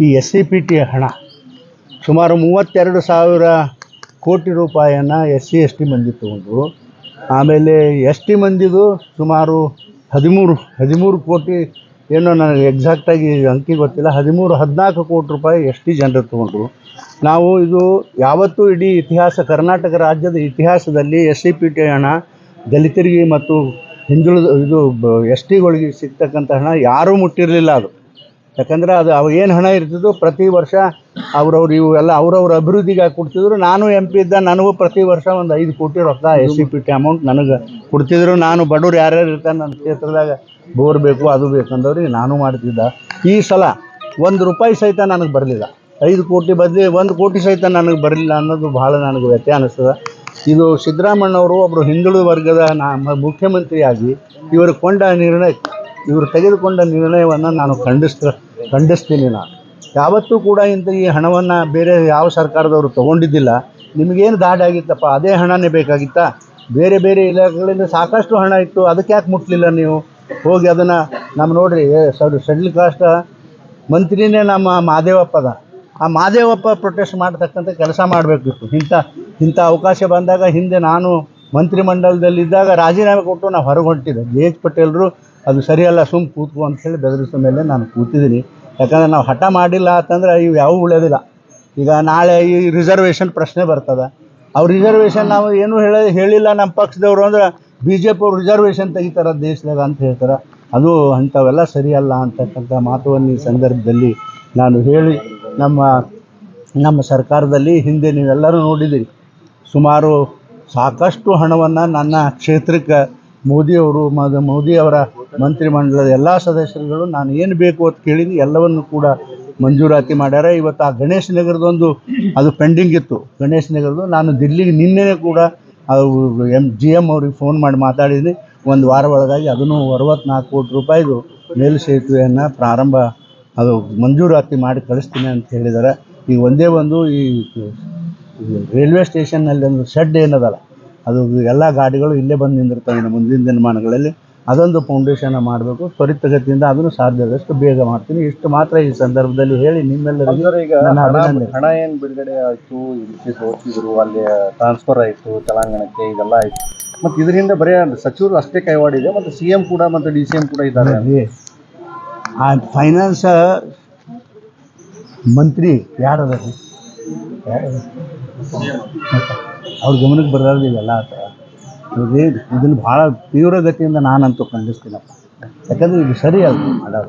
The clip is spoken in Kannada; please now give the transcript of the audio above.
ಈ SCPT ಹಣ ಸುಮಾರು 32,000 ಕೋಟಿ ರೂಪಾಯಿಯನ್ನು SC ST ಮಂದಿ ತೊಗೊಂಡು, ಆಮೇಲೆ ST ಮಂದಿದು ಸುಮಾರು 13 ಕೋಟಿ, ಏನೋ ನನಗೆ ಎಕ್ಸಾಕ್ಟಾಗಿ ಅಂಕಿ ಗೊತ್ತಿಲ್ಲ, 13-14 ಕೋಟಿ ರೂಪಾಯಿ ST ಜನರು ತೊಗೊಂಡ್ರು. ನಾವು ಇದು ಯಾವತ್ತೂ ಇಡೀ ಇತಿಹಾಸ, ಕರ್ನಾಟಕ ರಾಜ್ಯದ ಇತಿಹಾಸದಲ್ಲಿ SCPT ಹಣ ದಲಿತರಿಗೆ ಮತ್ತು ಹಿಂದುಳಿದ STಗಳಿಗೆ ಸಿಗ್ತಕ್ಕಂಥ ಹಣ ಯಾರೂ ಮುಟ್ಟಿರಲಿಲ್ಲ. ಅದು ಯಾಕಂದರೆ ಅವು ಏನು ಹಣ ಇರ್ತಿದ್ದು ಪ್ರತಿ ವರ್ಷ ಇವೆಲ್ಲ ಅವ್ರವ್ರ ಅಭಿವೃದ್ಧಿಗೆ ಕೊಡ್ತಿದ್ರು. ನಾನು MP ಇದ್ದ, ನನಗೂ ಪ್ರತಿ ವರ್ಷ ಒಂದು 5 ಕೋಟಿ ರೊಕ್ಕ SCPT ಅಮೌಂಟ್ ನನಗೆ ಕೊಡ್ತಿದ್ರು. ನಾನು ಬಡವ್ರು ಯಾರ್ಯಾರು ಇರ್ತಾರೆ ನನ್ನ ಕ್ಷೇತ್ರದಾಗ, ಬೋರ್ ಬೇಕು ಅದು ಬೇಕಂದವ್ರಿಗೆ ನಾನು ಮಾಡ್ತಿದ್ದ. ಈ ಸಲ 1 ರೂಪಾಯಿ ಸಹಿತ ನನಗೆ ಬರಲಿಲ್ಲ. 5 ಕೋಟಿ ಬದಲಿ 1 ಕೋಟಿ ಸಹಿತ ನನಗೆ ಬರಲಿಲ್ಲ ಅನ್ನೋದು ಭಾಳ ನನಗೆ ವ್ಯತ್ಯಾಸ ಅನ್ನಿಸ್ತದೆ. ಇದು ಸಿದ್ದರಾಮಣ್ಣವರು ಒಬ್ಬರು ಹಿಂದುಳಿದ ವರ್ಗದ ಮುಖ್ಯಮಂತ್ರಿಯಾಗಿ ಇವರು ತೆಗೆದುಕೊಂಡ ನಿರ್ಣಯವನ್ನು ನಾನು ಖಂಡಿಸ್ತೀನಿ. ನಾನು ಯಾವತ್ತೂ ಕೂಡ ಈ ಹಣವನ್ನು ಬೇರೆ ಯಾವ ಸರ್ಕಾರದವರು ತೊಗೊಂಡಿದ್ದಿಲ್ಲ. ನಿಮಗೇನು ದಾಡಿಯಾಗಿತ್ತಪ್ಪ, ಅದೇ ಹಣನೇ ಬೇಕಾಗಿತ್ತಾ? ಬೇರೆ ಬೇರೆ ಇಲಾಖೆಗಳಿಂದ ಸಾಕಷ್ಟು ಹಣ ಇತ್ತು, ಅದಕ್ಕೆ ಯಾಕೆ ಮುಟ್ಟಲಿಲ್ಲ ನೀವು? ಹೋಗಿ ಅದನ್ನು ನೋಡಿರಿ, ಶೆಡ್ಯೂಲ್ ಕಾಸ್ಟ್ ಮಂತ್ರಿನೇ ನಮ್ಮ ಮಾದೇವಪ್ಪದ. ಆ ಮಾದೇವಪ್ಪ ಪ್ರೊಟೆಸ್ಟ್ ಮಾಡ್ತಕ್ಕಂಥ ಕೆಲಸ ಮಾಡಬೇಕಿತ್ತು. ಇಂಥ ಅವಕಾಶ ಬಂದಾಗ ಹಿಂದೆ ನಾನು ಮಂತ್ರಿಮಂಡಲದಲ್ಲಿದ್ದಾಗ ರಾಜೀನಾಮೆ ಕೊಟ್ಟು ನಾವು ಹೊರಗೆ ಹೊಂಟಿದ್ದೆ. JH ಪಟೇಲರು ಅದು ಸರಿಯಲ್ಲ, ಸುಮ್ಮ ಕೂತ್ಕೊ ಅಂಥೇಳಿ ಬೆದರಿಸೋ ಮೇಲೆ ನಾನು ಕೂತಿದ್ದೀನಿ. ಯಾಕಂದರೆ ನಾವು ಹಠ ಮಾಡಿಲ್ಲ ಅಂತಂದ್ರೆ ಇವು ಯಾವೂ ಉಳಿಯೋದಿಲ್ಲ. ಈಗ ನಾಳೆ ಈ ರಿಸರ್ವೇಷನ್ ಪ್ರಶ್ನೆ ಬರ್ತದೆ. ಅವ್ರು ರಿಸರ್ವೇಷನ್ ನಾವು ಏನೂ ಹೇಳಿಲ್ಲ ನಮ್ಮ ಪಕ್ಷದವರು ಅಂದ್ರೆ BJP ಅವ್ರು ರಿಸರ್ವೇಷನ್ ತೆಗಿತಾರೆ ದೇಶದಾಗ ಅಂತ ಹೇಳ್ತಾರೆ. ಅದು ಅಂಥವೆಲ್ಲ ಸರಿಯಲ್ಲ ಅಂತಕ್ಕಂಥ ಮಾತುವನ್ನು ಈ ಸಂದರ್ಭದಲ್ಲಿ ನಾನು ಹೇಳಿ, ನಮ್ಮ ಸರ್ಕಾರದಲ್ಲಿ ಹಿಂದೆ ನೀವೆಲ್ಲರೂ ನೋಡಿದ್ದೀರಿ, ಸುಮಾರು ಸಾಕಷ್ಟು ಹಣವನ್ನು ನನ್ನ ಕ್ಷೇತ್ರಕ್ಕೆ ಮೋದಿಯವರ ಮಂತ್ರಿಮಂಡಲದ ಎಲ್ಲ ಸದಸ್ಯರುಗಳು ನಾನು ಏನು ಬೇಕು ಅಂತ ಕೇಳಿದ್ವಿ ಎಲ್ಲವನ್ನು ಕೂಡ ಮಂಜೂರಾತಿ ಮಾಡ್ಯಾರ. ಇವತ್ತು ಆ ಗಣೇಶ್ ನಗರದೊಂದು ಅದು ಪೆಂಡಿಂಗ್ ಇತ್ತು. ಗಣೇಶ್ ನಗರದ್ದು ನಾನು ದಿಲ್ಲಿಗೆ ನಿನ್ನೆ ಕೂಡ GM ಅವ್ರಿಗೆ ಫೋನ್ ಮಾಡಿ ಮಾತಾಡಿದ್ದೀನಿ. 1 ವಾರ ಒಳಗಾಗಿ ಅದನ್ನು 64 ಕೋಟಿ ರೂಪಾಯಿದು ಮೇಲ್ಸೇತುವೆಯನ್ನು ಅದು ಮಂಜೂರಾತಿ ಮಾಡಿ ಕಳಿಸ್ತೀನಿ ಅಂತ ಹೇಳಿದ್ದಾರೆ. ಈಗ ಒಂದೇ ಈ ರೈಲ್ವೆ ಸ್ಟೇಷನ್ನಲ್ಲಿ ಒಂದು ಶೆಡ್ ಏನದಲ್ಲ, ಅದು ಎಲ್ಲ ಗಾಡಿಗಳು ಇಲ್ಲೇ ಬಂದು ನಿಂದಿರ್ತವೆ. ಇನ್ನು ಮುಂದಿನ ದಿನಮಾನಗಳಲ್ಲಿ ಅದೊಂದು ಫೌಂಡೇಶನ್ ಮಾಡಬೇಕು. ತ್ವರಿತಗತಿಯಿಂದ ಅದನ್ನು ಸಾಧ್ಯದಷ್ಟು ಬೇಗ ಮಾಡ್ತೀನಿ. ಇಷ್ಟು ಮಾತ್ರ ಈ ಸಂದರ್ಭದಲ್ಲಿ ಹೇಳಿ ನಿಮ್ಮೆಲ್ಲರಿಗೂ ಹಣ ಏನು ಬಿಡುಗಡೆ ಆಯಿತು, ಇದಕ್ಕೆ ತೋರಿಸಿದ್ರು, ಅಲ್ಲಿ ಟ್ರಾನ್ಸ್ಫರ್ ಆಯಿತು ತೆಲಂಗಾಣಕ್ಕೆ, ಇದೆಲ್ಲ ಆಯಿತು. ಮತ್ತು ಇದರಿಂದ ಬರೀ ಸಚಿವರು ಅಷ್ಟೇ ಕೈವಾಡಿದೆ, ಮತ್ತು CM ಕೂಡ ಮತ್ತು DCM ಕೂಡ ಇದ್ದಾರೆ. ಆ ಫೈನಾನ್ಸ್ ಮಂತ್ರಿ ಯಾರದ ಅವ್ರ ಗಮನಕ್ಕೆ ಬರೋದು ಇವೆಲ್ಲ ಆ ಥರ. ಇದನ್ನು ಭಾಳ ತೀವ್ರಗತಿಯಿಂದ ನಾನಂತೂ ಖಂಡಿಸ್ತೀನಪ್ಪ. ಯಾಕಂದರೆ ಇದು ಸರಿ ಅಲ್ಲ ಮಾಡೋದು.